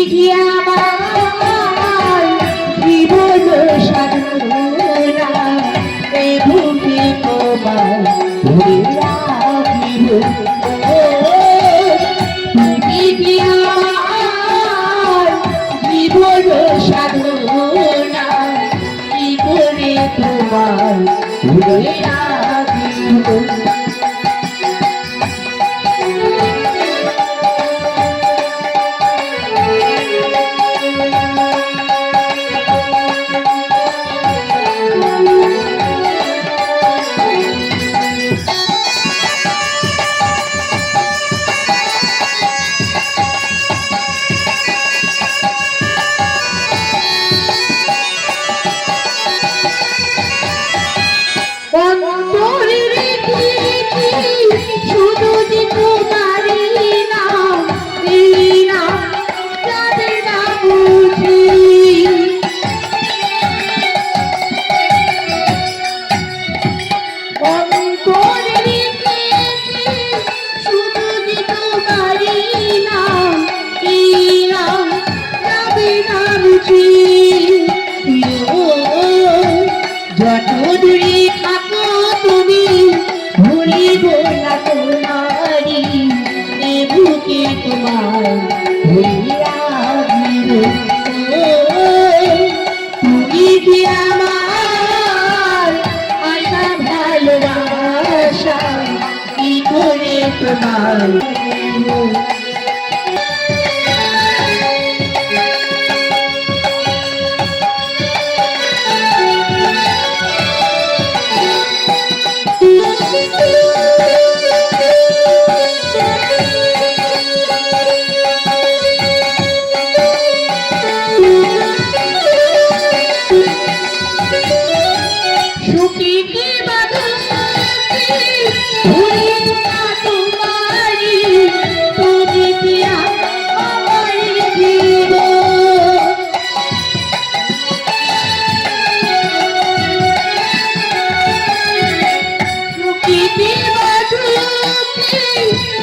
কি আমার জীবন সাধনা বুকে তোমার ধরে রাখিব তুমি কি আমার জীবন সাধনা কি করে তোমার ধরে রাখিব যতদূরে থাকো তুমি ভুলিব না তোমারি বুকে তোমার ভুলিয়া তুমি কি আমার আশা ভালোবাসা কি করে তোমার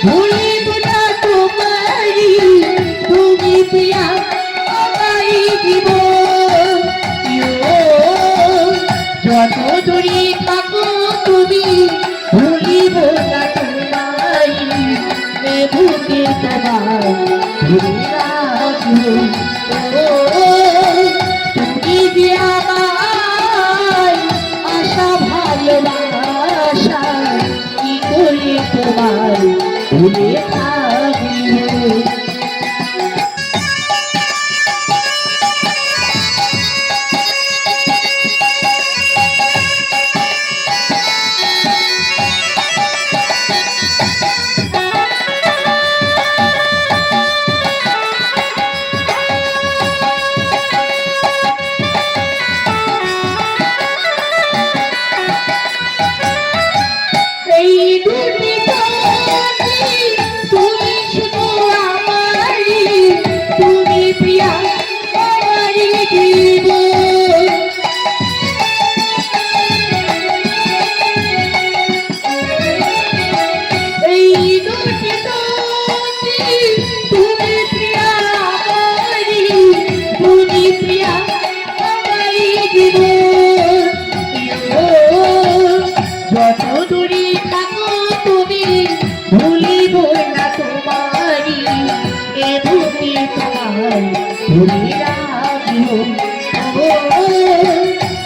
ভুলিব না তোমারি তুমি পিয়া আমায় দিব যত দূরে থাকো তুমি ভুলিব না তোমারি বুকে তোমার ভুলে রাখিব তুমি যে আমার আশা ভালোবাসা কি করে তোমার ভুলে থাকিব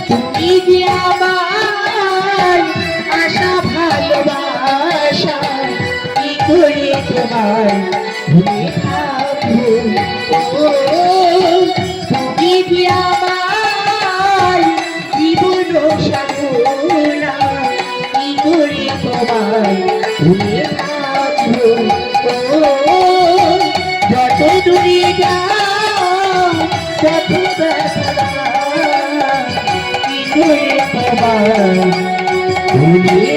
তুমি যে আমার আশা ভালোবাসা কি করে তোমার ভুলে থাকবো তুমি যে আমার জীবন সাধনা কি করে তোমার ভুলে থাকবো যত দূরে যাও তত ব্যথা কি করে তোমার ভুলে